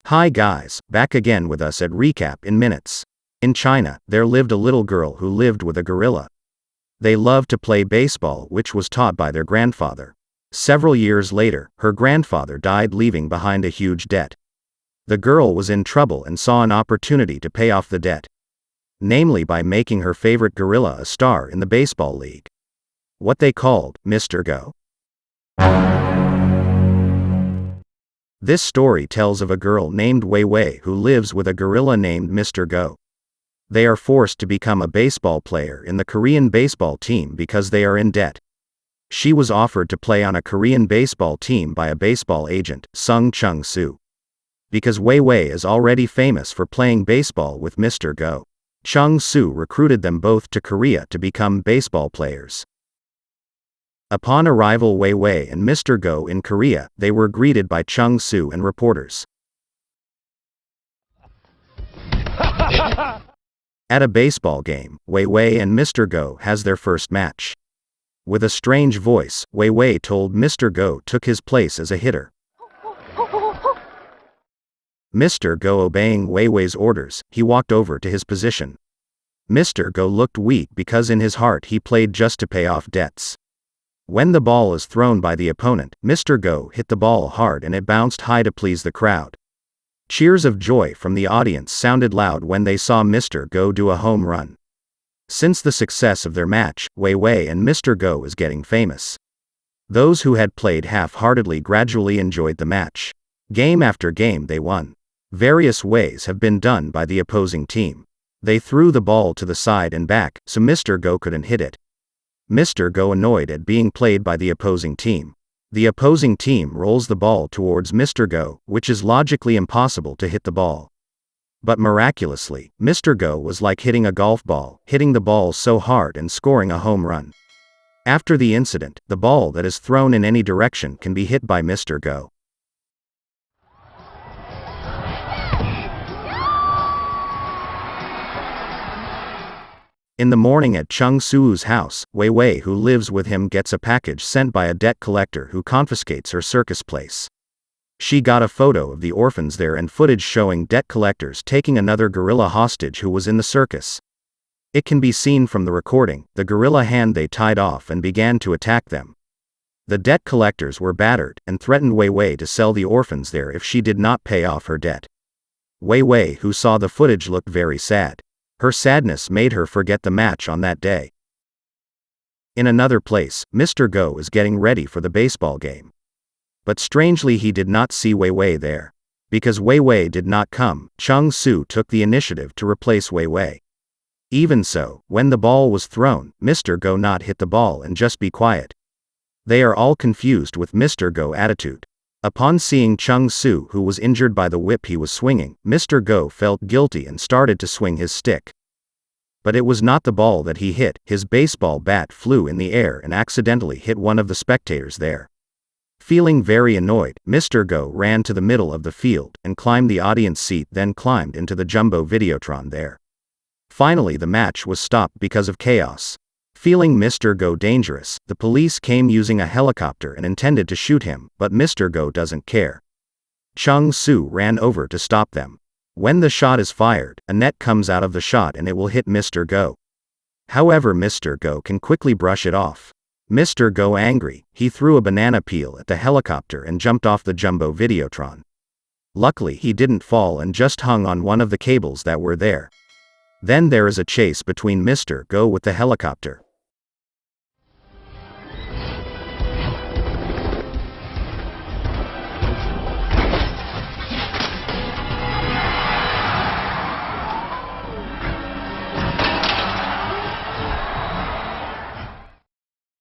Hi guys, back again with us at Recap in Minutes. In China, there lived a little girl who lived with a gorilla. They loved to play baseball, which was taught by their grandfather. Several years later, her grandfather died, leaving behind a huge debt. The girl was in trouble and saw an opportunity to pay off the debt. Namely by making her favorite gorilla a star in the baseball league. What they called Mr. Go. This story tells of a girl named Weiwei who lives with a gorilla named Mr. Go. They are forced to become a baseball player in the Korean baseball team because they are in debt. She was offered to play on a Korean baseball team by a baseball agent, Sung Chung-soo. Because Weiwei is already famous for playing baseball with Mr. Go, Chung-soo recruited them both to Korea to become baseball players. Upon arrival Weiwei and Mr. Go in Korea, they were greeted by Chung-soo and reporters. At a baseball game, Weiwei and Mr. Go has their first match. With a strange voice, Weiwei told Mr. Go took his place as a hitter. Mr. Go obeying Weiwei's orders, he walked over to his position. Mr. Go looked weak because in his heart he played just to pay off debts. When the ball is thrown by the opponent, Mr. Go hit the ball hard and it bounced high to please the crowd. Cheers of joy from the audience sounded loud when they saw Mr. Go do a home run. Since the success of their match, Weiwei and Mr. Go is getting famous. Those who had played half-heartedly gradually enjoyed the match. Game after game they won. Various ways have been done by the opposing team. They threw the ball to the side and back, so Mr. Go couldn't hit it. Mr. Go annoyed at being played by the opposing team. The opposing team rolls the ball towards Mr. Go, which is logically impossible to hit the ball. But miraculously, Mr. Go was like hitting a golf ball, hitting the ball so hard and scoring a home run. After the incident, the ball that is thrown in any direction can be hit by Mr. Go. In the morning at Chung-soo's house, Weiwei who lives with him gets a package sent by a debt collector who confiscates her circus place. She got a photo of the orphans there and footage showing debt collectors taking another gorilla hostage who was in the circus. It can be seen from the recording, the gorilla hand they tied off and began to attack them. The debt collectors were battered and threatened Weiwei to sell the orphans there if she did not pay off her debt. Weiwei who saw the footage looked very sad. Her sadness made her forget the match on that day. In another place, Mr. Go is getting ready for the baseball game. But strangely he did not see Weiwei there. Because Weiwei did not come, Chung-soo took the initiative to replace Weiwei. Even so, when the ball was thrown, Mr. Go not hit the ball and just be quiet. They are all confused with Mr. Go attitude. Upon seeing Chung-soo who was injured by the whip he was swinging, Mr. Go felt guilty and started to swing his stick. But it was not the ball that he hit, his baseball bat flew in the air and accidentally hit one of the spectators there. Feeling very annoyed, Mr. Go ran to the middle of the field and climbed the audience seat, then climbed into the jumbo videotron there. Finally the match was stopped because of chaos. Feeling Mr. Go dangerous, the police came using a helicopter and intended to shoot him, but Mr. Go doesn't care. Chung-soo ran over to stop them. When the shot is fired, a net comes out of the shot and it will hit Mr. Go. However, Mr. Go can quickly brush it off. Mr. Go angry, he threw a banana peel at the helicopter and jumped off the jumbo videotron. Luckily he didn't fall and just hung on one of the cables that were there. Then there is a chase between Mr. Go with the helicopter.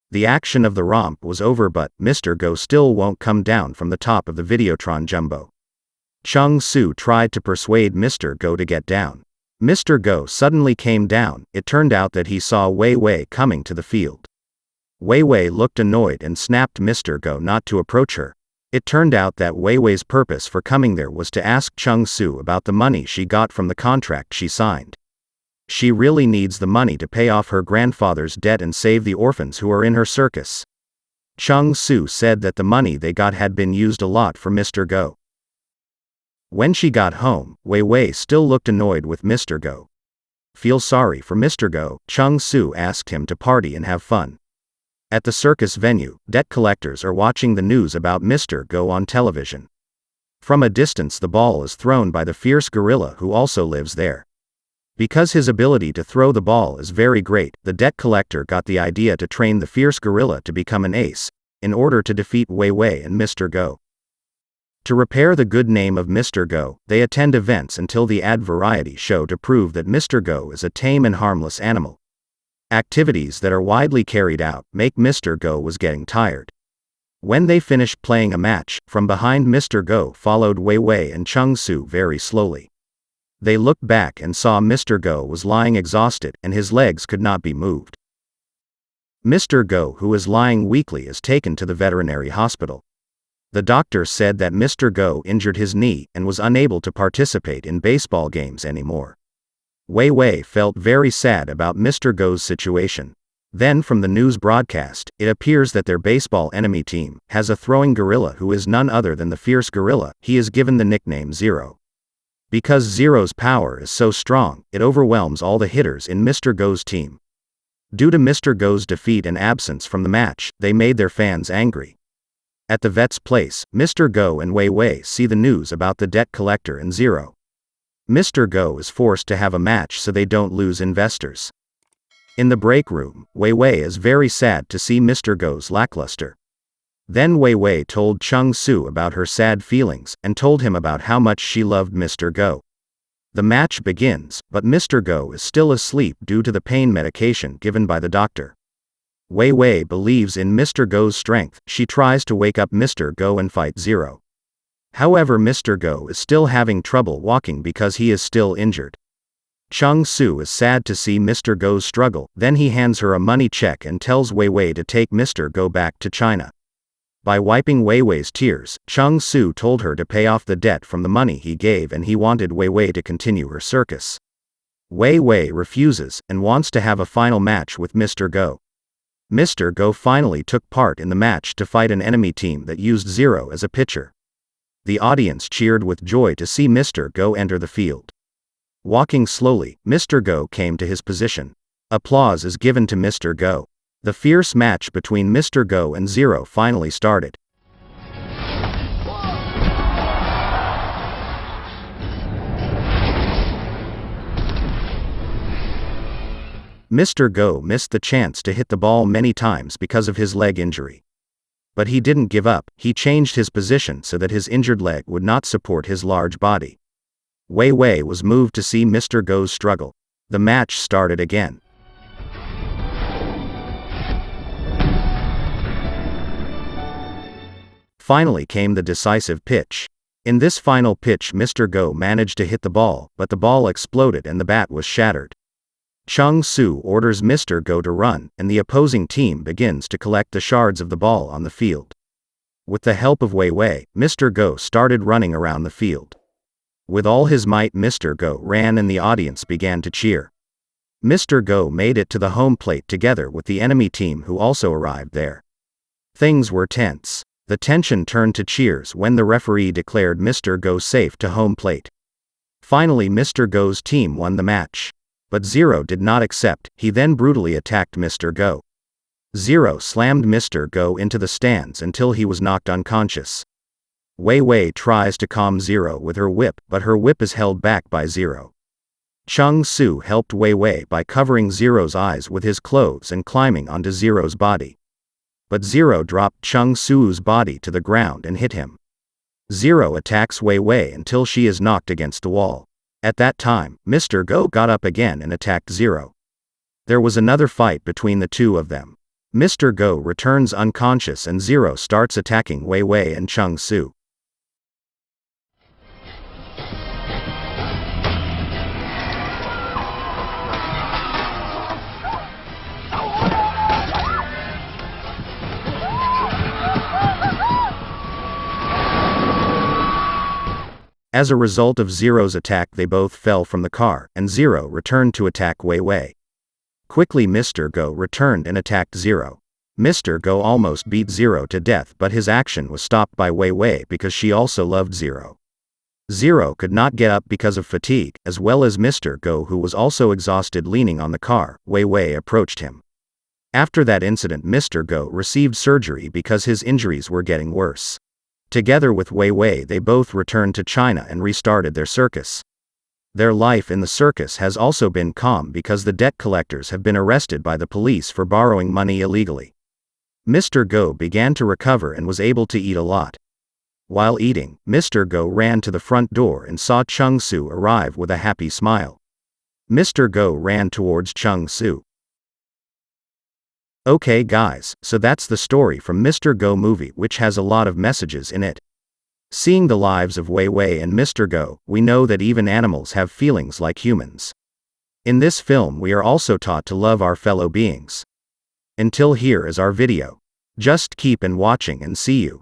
The action of the romp was over, but Mr. Go still won't come down from the top of the Videotron Jumbo. Chung-soo tried to persuade Mr. Go to get down. Mr. Go suddenly came down. It turned out that he saw Weiwei coming to the field. Weiwei looked annoyed and snapped Mr. Go not to approach her. It turned out that Weiwei's purpose for coming there was to ask Chung-soo about the money she got from the contract she signed. She really needs the money to pay off her grandfather's debt and save the orphans who are in her circus. Chung-soo said that the money they got had been used a lot for Mr. Go. When she got home, Weiwei still looked annoyed with Mr. Go. Feel sorry for Mr. Go, Chung Su asked him to party and have fun. At the circus venue, debt collectors are watching the news about Mr. Go on television. From a distance the ball is thrown by the fierce gorilla who also lives there. Because his ability to throw the ball is very great, the debt collector got the idea to train the fierce gorilla to become an ace, in order to defeat Weiwei and Mr. Go. To repair the good name of Mr. Go, they attend events until the ad variety show to prove that Mr. Go is a tame and harmless animal. Activities that are widely carried out make Mr. Go was getting tired. When they finished playing a match, from behind Mr. Go followed Weiwei and Chung Su very slowly. They looked back and saw Mr. Go was lying exhausted and his legs could not be moved. Mr. Go, who is lying weakly, is taken to the veterinary hospital. The doctor said that Mr. Go injured his knee and was unable to participate in baseball games anymore. Weiwei felt very sad about Mr. Go's situation. Then from the news broadcast, it appears that their baseball enemy team has a throwing gorilla who is none other than the fierce gorilla. He is given the nickname Zero. Because Zero's power is so strong, it overwhelms all the hitters in Mr. Go's team. Due to Mr. Go's defeat and absence from the match, they made their fans angry. At the vet's place, Mr. Go and Weiwei see the news about the debt collector and Zero. Mr. Go is forced to have a match so they don't lose investors. In the break room, Weiwei is very sad to see Mr. Go's lackluster. Then Weiwei told Chung Su about her sad feelings and told him about how much she loved Mr. Go. The match begins, but Mr. Go is still asleep due to the pain medication given by the doctor. Weiwei believes in Mr. Go's strength. She tries to wake up Mr. Go and fight Zero. However, Mr. Go is still having trouble walking because he is still injured. Chung Su is sad to see Mr. Go's struggle, then he hands her a money check and tells Weiwei to take Mr. Go back to China. By wiping Weiwei's tears, Chung Su told her to pay off the debt from the money he gave and he wanted Weiwei to continue her circus. Weiwei refuses and wants to have a final match with Mr. Go. Mr. Go finally took part in the match to fight an enemy team that used Zero as a pitcher. The audience cheered with joy to see Mr. Go enter the field. Walking slowly, Mr. Go came to his position. Applause is given to Mr. Go. The fierce match between Mr. Go and Zero finally started. Mr. Go missed the chance to hit the ball many times because of his leg injury. But he didn't give up, he changed his position so that his injured leg would not support his large body. Weiwei was moved to see Mr. Go's struggle. The match started again. Finally came the decisive pitch. In this final pitch Mr. Go managed to hit the ball, but the ball exploded and the bat was shattered. Chung Su orders Mr. Go to run, and the opposing team begins to collect the shards of the ball on the field. With the help of Weiwei, Mr. Go started running around the field. With all his might Mr. Go ran and the audience began to cheer. Mr. Go made it to the home plate together with the enemy team who also arrived there. Things were tense. The tension turned to cheers when the referee declared Mr. Go safe to home plate. Finally Mr. Go's team won the match. But Zero did not accept, he then brutally attacked Mr. Go. Zero slammed Mr. Go into the stands until he was knocked unconscious. Weiwei tries to calm Zero with her whip, but her whip is held back by Zero. Chung Su helped Weiwei by covering Zero's eyes with his clothes and climbing onto Zero's body. But Zero dropped Chung Su's body to the ground and hit him. Zero attacks Weiwei until she is knocked against the wall. At that time, Mr. Go got up again and attacked Zero. There was another fight between the two of them. Mr. Go returns unconscious and Zero starts attacking Weiwei and Chung Su. As a result of Zero's attack they both fell from the car, and Zero returned to attack Weiwei. Quickly Mr. Go returned and attacked Zero. Mr. Go almost beat Zero to death but his action was stopped by Weiwei because she also loved Zero. Zero could not get up because of fatigue, as well as Mr. Go, who was also exhausted leaning on the car. Weiwei approached him. After that incident, Mr. Go received surgery because his injuries were getting worse. Together with Weiwei, they both returned to China and restarted their circus. Their life in the circus has also been calm because the debt collectors have been arrested by the police for borrowing money illegally. Mr. Go began to recover and was able to eat a lot. While eating, Mr. Go ran to the front door and saw Chung Su arrive with a happy smile. Mr. Go ran towards Chung Su. Okay guys, so that's the story from Mr. Go movie, which has a lot of messages in it. Seeing the lives of Weiwei and Mr. Go, we know that even animals have feelings like humans. In this film we are also taught to love our fellow beings. Until here is our video. Just keep on watching and see you.